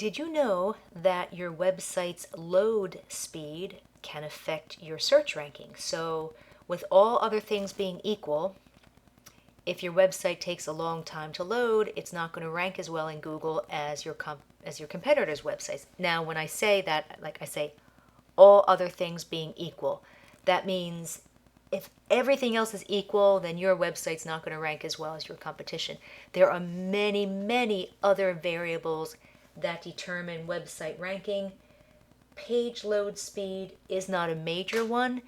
Did you know that your website's load speed can affect your search ranking? So, with all other things being equal, if your website takes a long time to load, it's not going to rank as well in Google as your competitors' websites. Now, when I say that, like I say, all other things being equal, that means if everything else is equal, then your website's not going to rank as well as your competition. There are many, many other variables that determine website ranking. Page load speed is not a major one,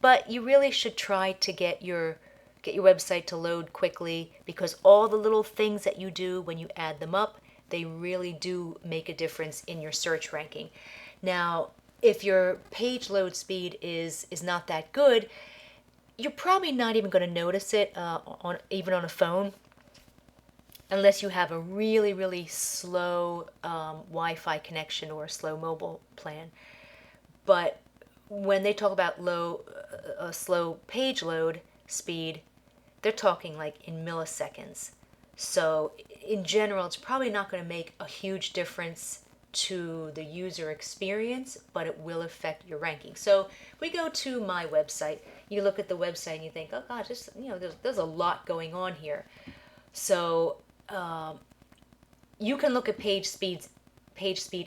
but you really should try to get your website to load quickly, because all the little things that you do when you add them up, they really do make a difference in your search ranking. Now, if your page load speed is not that good, you're probably not even going to notice it even on a phone, unless you have a really, really slow Wi-Fi connection or a slow mobile plan. But when they talk about slow page load speed, they're talking like in milliseconds. So in general, it's probably not going to make a huge difference to the user experience, but it will affect your ranking. So if we go to my website, you look at the website and you think, oh gosh, there's a lot going on here. So you can look at page speed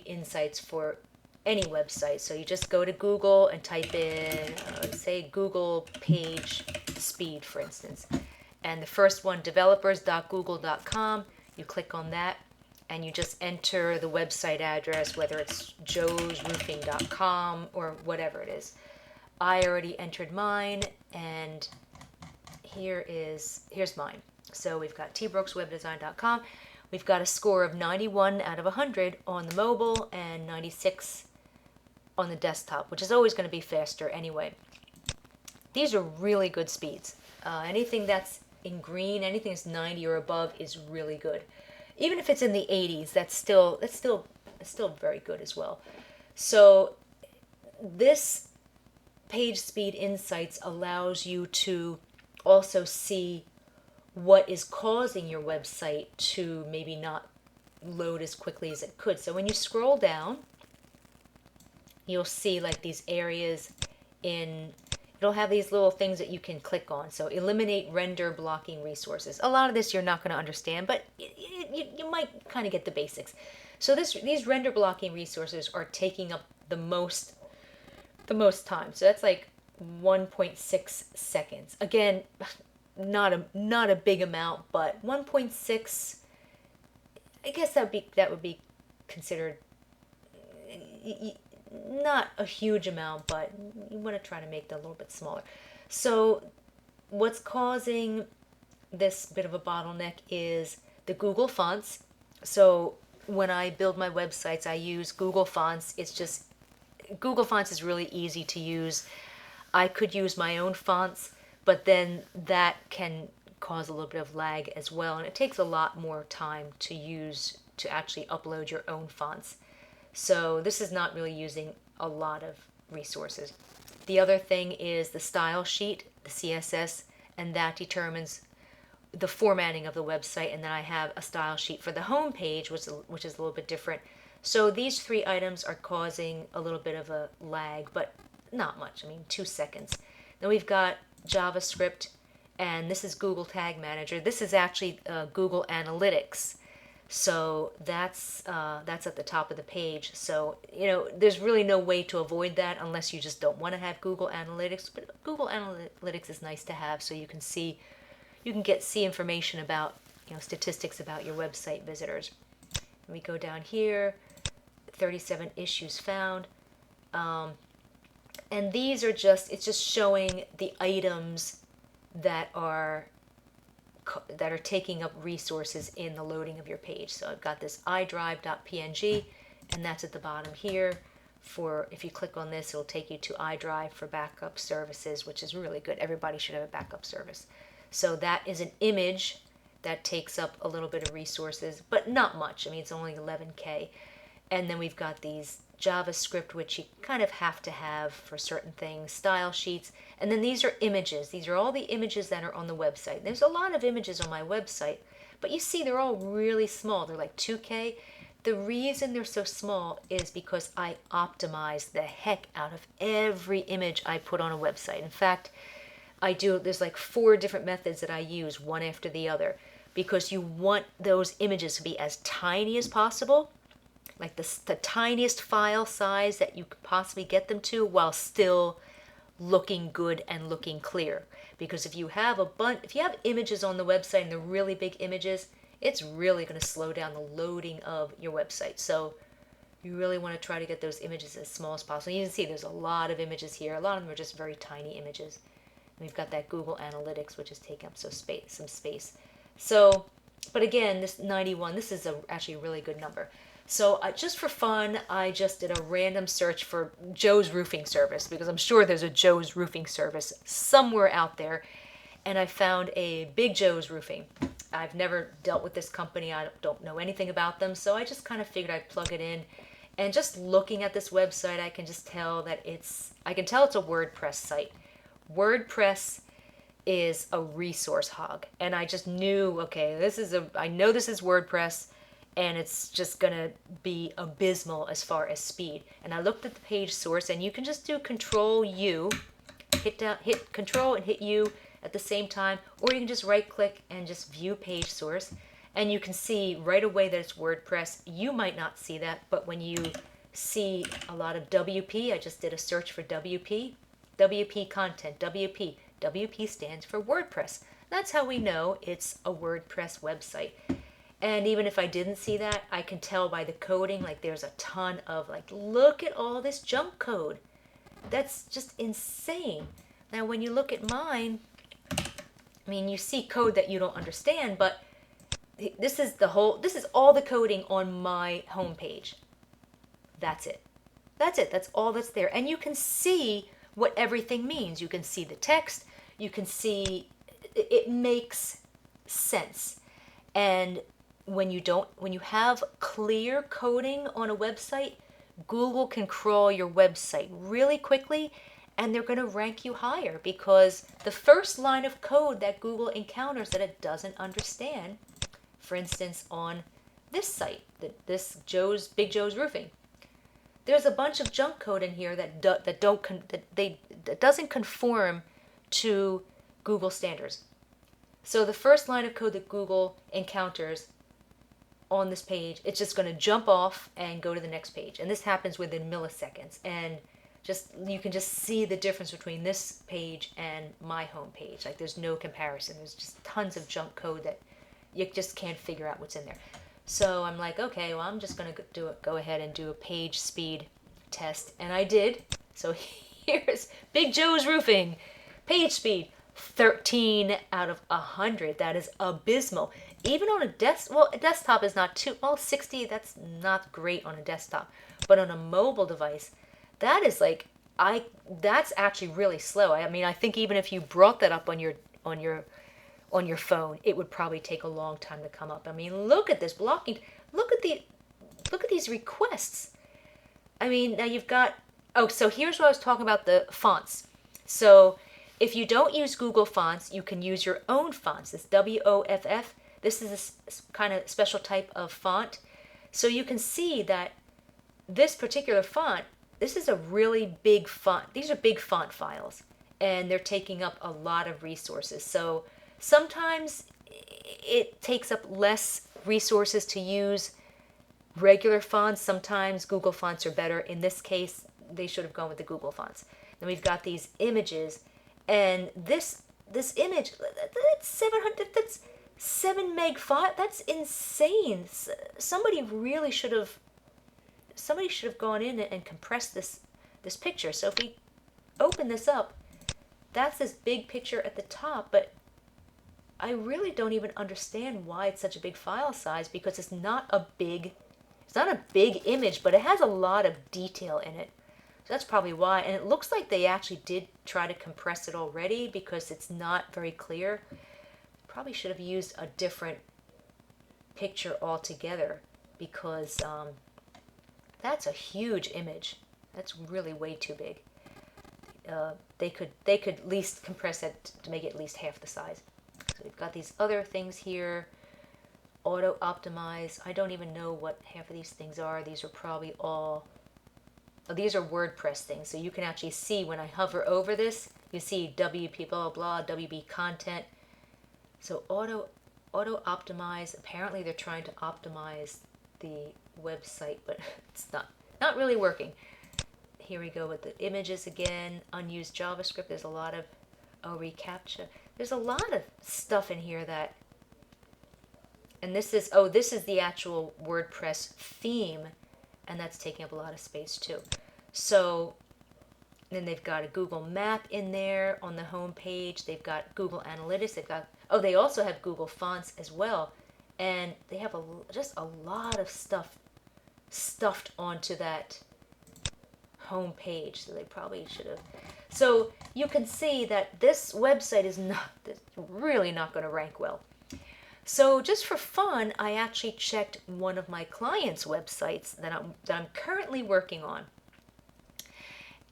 insights for any website. So you just go to Google and type in, say, Google page speed, for instance. And the first one, developers.google.com, you click on that and you just enter the website address, whether it's joesroofing.com or whatever it is. I already entered mine, and here's mine. So we've got tbrookswebdesign.com. We've got a score of 91 out of 100 on the mobile and 96 on the desktop, which is always going to be faster anyway. These are really good speeds. Anything that's in green, anything that's 90 or above is really good. Even if it's in the 80s, that's still very good as well. So this Page Speed Insights allows you to also see what is causing your website to maybe not load as quickly as it could. So when you scroll down, you'll see like these areas it'll have these little things that you can click on. So eliminate render blocking resources. A lot of this you're not going to understand, but you might kind of get the basics. So these render blocking resources are taking up the most time. So that's like 1.6 seconds. Again, not a big amount, but 1.6, I guess that would be considered not a huge amount, but you want to try to make that a little bit smaller. So what's causing this bit of a bottleneck is the Google fonts. So when I build my websites, I use Google fonts. Google fonts is really easy to use. I could use my own fonts, but then that can cause a little bit of lag as well, and it takes a lot more time to actually upload your own fonts. So this is not really using a lot of resources. The other thing is the style sheet, the CSS, and that determines the formatting of the website. And then I have a style sheet for the home page, which is a little bit different. So these three items are causing a little bit of a lag, but not much. 2 seconds. Then we've got JavaScript, and this is Google Tag Manager. This is actually Google Analytics. So that's at the top of the page. So there's really no way to avoid that unless you just don't want to have Google Analytics. But Google Analytics is nice to have, so you can see information about statistics about your website visitors. And we go down here, 37 issues found, and these are it's just showing the items that are taking up resources in the loading of your page. So I've got this iDrive.png, and that's at the bottom here. If you click on this, it'll take you to iDrive for backup services, which is really good. Everybody should have a backup service. So that is an image that takes up a little bit of resources, but not much. It's only 11K. And then we've got these JavaScript, which you kind of have to have for certain things, style sheets, and then these are images. These are all the images that are on the website. There's a lot of images on my website, but you see they're all really small. They're like 2K. The reason they're so small is because I optimize the heck out of every image I put on a website. In fact, there's like 4 different methods that I use, one after the other, because you want those images to be as tiny as possible, like the tiniest file size that you could possibly get them to, while still looking good and looking clear. Because if you have images on the website and they're really big images, it's really going to slow down the loading of your website. So you really want to try to get those images as small as possible. You can see there's a lot of images here. A lot of them are just very tiny images. And we've got that Google Analytics, which is taking up some space. So, but again, this 91, this is actually a really good number. So just for fun, I just did a random search for Joe's Roofing Service, because I'm sure there's a Joe's Roofing Service somewhere out there. And I found a Big Joe's Roofing. I've never dealt with this company. I don't know anything about them. So I just kind of figured I'd plug it in. And just looking at this website, I can just tell that it's a WordPress site. WordPress is a resource hog. And I just knew, okay, I know this is WordPress, and it's just gonna be abysmal as far as speed. And I looked at the page source, and you can just do Control U, hit Control and hit U at the same time, or you can just right click and just view page source, and you can see right away that it's WordPress. You might not see that, but when you see a lot of WP, I just did a search for WP content, WP stands for WordPress. That's how we know it's a WordPress website. And even if I didn't see that, I can tell by the coding, like there's a ton of, like, look at all this junk code. That's just insane. Now, when you look at mine, I mean, you see code that you don't understand, but this is all the coding on my homepage. That's it. That's all that's there. And you can see what everything means. You can see the text. You can see it makes sense. And when you have clear coding on a website, Google can crawl your website really quickly, and they're going to rank you higher, because the first line of code that Google encounters that it doesn't understand, for instance, on this site, this Big Joe's Roofing, there's a bunch of junk code in here that doesn't conform to Google standards. So the first line of code that Google encounters on this page, it's just going to jump off and go to the next page. And this happens within milliseconds. And you can just see the difference between this page and my home page. Like, there's no comparison. There's just tons of junk code that you just can't figure out what's in there. So I'm like, okay, well, I'm just going to go ahead and do a page speed test. And I did. So here's Big Joe's Roofing. Page speed, 13 out of 100. That is abysmal. Even on a desktop is not 60, that's not great on a desktop. But on a mobile device, that is that's actually really slow. I mean, I think even if you brought that up on your phone, it would probably take a long time to come up. I mean, look at this blocking. Look at these requests. I mean, now you've got, so here's what I was talking about, the fonts. So if you don't use Google Fonts, you can use your own fonts. This WOFF. This is a kind of special type of font. So you can see that this particular font, this is a really big font. These are big font files, and they're taking up a lot of resources. So sometimes it takes up less resources to use regular fonts. Sometimes Google fonts are better. In this case, they should have gone with the Google fonts. Then we've got these images, and this image, that's 700, that's 7 meg file. That's insane. Somebody should have gone in and compressed this picture. So if we open this up, that's this big picture at the top, but I really don't even understand why it's such a big file size, because it's not a big image, but it has a lot of detail in it. So that's probably why. And it looks like they actually did try to compress it already, because it's not very clear. Probably should have used a different picture altogether, because that's a huge image. That's really way too big. They could at least compress it to make it at least half the size. So we've got these other things here. auto optimize. I don't even know what half of these things are. These are probably all, oh, these are WordPress things. So you can actually see when I hover over this, you see WP blah blah, WB content. So auto optimize. Apparently they're trying to optimize the website, but it's not really working. Here we go with the images again. Unused JavaScript. There's a lot of reCAPTCHA. There's a lot of stuff in here that, and this is the actual WordPress theme, and that's taking up a lot of space too. So then they've got a Google Map in there on the home page. They've got Google Analytics. They've got, oh, they also have Google Fonts as well, and they have just a lot of stuff stuffed onto that home page. So they probably should have. So you can see that this website is really not going to rank well. So just for fun, I actually checked one of my clients' websites that I'm currently working on,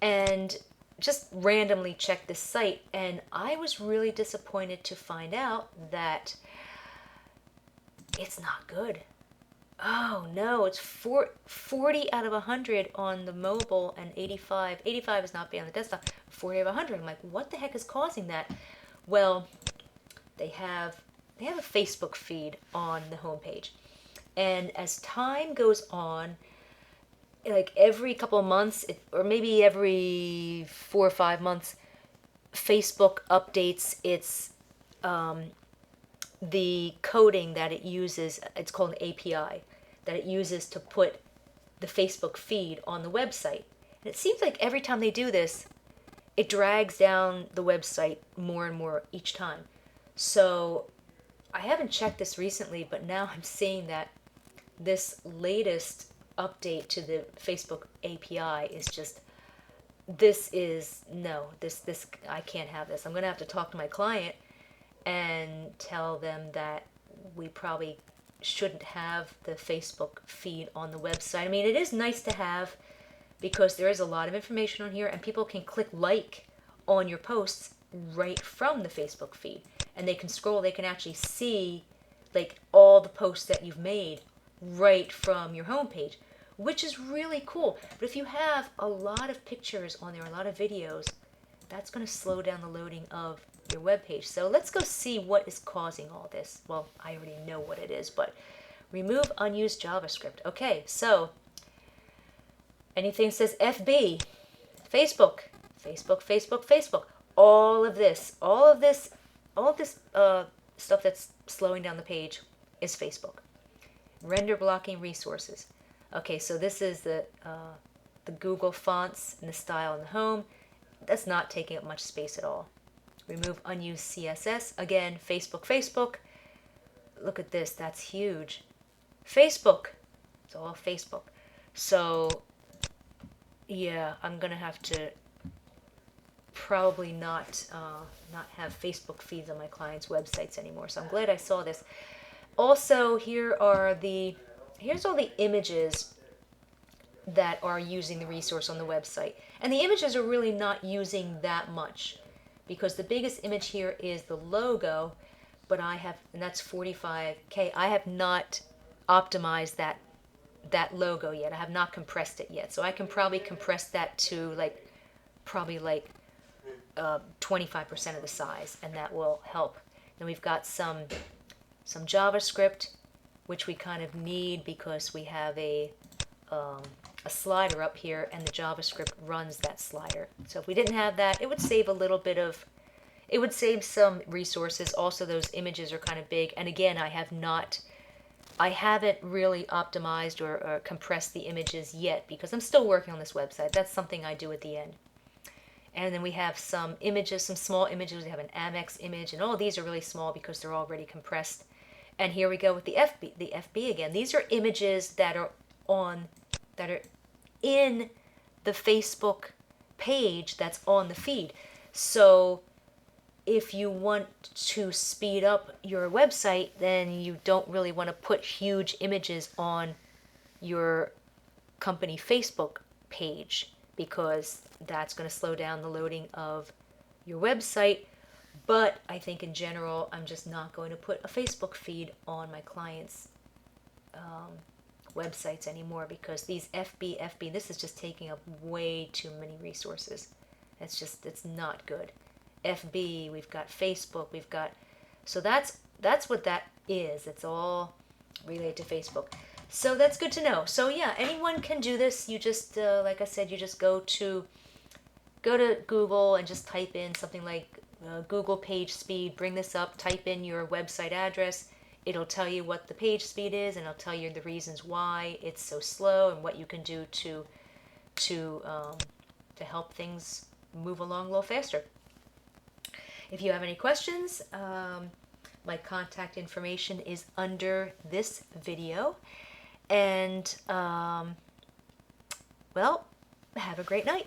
and just randomly checked this site, and I was really disappointed to find out that it's not good. Oh no, it's 40 out of 100 on the mobile and 85 is not being on the desktop, 40 out of 100. I'm like, what the heck is causing that? Well, they have a Facebook feed on the homepage, and as time goes on, like every couple of months, or maybe every 4 or 5 months, Facebook updates its the coding that it uses. It's called an API that it uses to put the Facebook feed on the website. And it seems like every time they do this, it drags down the website more and more each time. So I haven't checked this recently, but now I'm seeing that this latest update to the Facebook API is just, this I can't have this. I'm going to have to talk to my client and tell them that we probably shouldn't have the Facebook feed on the website. I mean, it is nice to have because there is a lot of information on here, and people can click like on your posts right from the Facebook feed, and they can scroll. They can actually see like all the posts that you've made right from your homepage, which is really cool. But if you have a lot of pictures on there, a lot of videos, that's going to slow down the loading of your web page. So let's go see what is causing all this. Well, I already know what it is, but remove unused JavaScript. Okay, so anything that says FB, Facebook, all of this stuff that's slowing down the page is Facebook. Render blocking resources. Okay, so this is the Google fonts and the style in the home. That's not taking up much space at all. Remove unused CSS. Again, Facebook. Look at this. That's huge. Facebook. It's all Facebook. So, yeah, I'm going to have to probably not have Facebook feeds on my clients' websites anymore. So I'm glad I saw this. Also, here's all the images that are using the resource on the website. And the images are really not using that much, because the biggest image here is the logo, but and that's 45K. I have not optimized that logo yet. I have not compressed it yet. So I can probably compress that to probably 25% of the size, and that will help. Then we've got some JavaScript, which we kind of need because we have a slider up here, and the JavaScript runs that slider. So if we didn't have that, it would save it would save some resources. Also, those images are kind of big, and again, I haven't really optimized or compressed the images yet because I'm still working on this website. That's something I do at the end. And then we have some images, some small images. We have an Amex image, and all these are really small because they're already compressed. And here we go with the FB again. These are images that are in the Facebook page that's on the feed. So if you want to speed up your website, then you don't really want to put huge images on your company Facebook page, because that's going to slow down the loading of your website. But I think in general, I'm just not going to put a Facebook feed on my clients' websites anymore, because these FB, this is just taking up way too many resources. It's not good. FB, we've got Facebook, we've got, so that's what that is. It's all related to Facebook. So that's good to know. So yeah, anyone can do this. You just, like I said, you just go to Google and just type in something like Google Pagespeed, bring this up, type in your website address. It'll tell you what the page speed is, and it'll tell you the reasons why it's so slow and what you can do to help things move along a little faster. If you have any questions, my contact information is under this video. And, well, have a great night.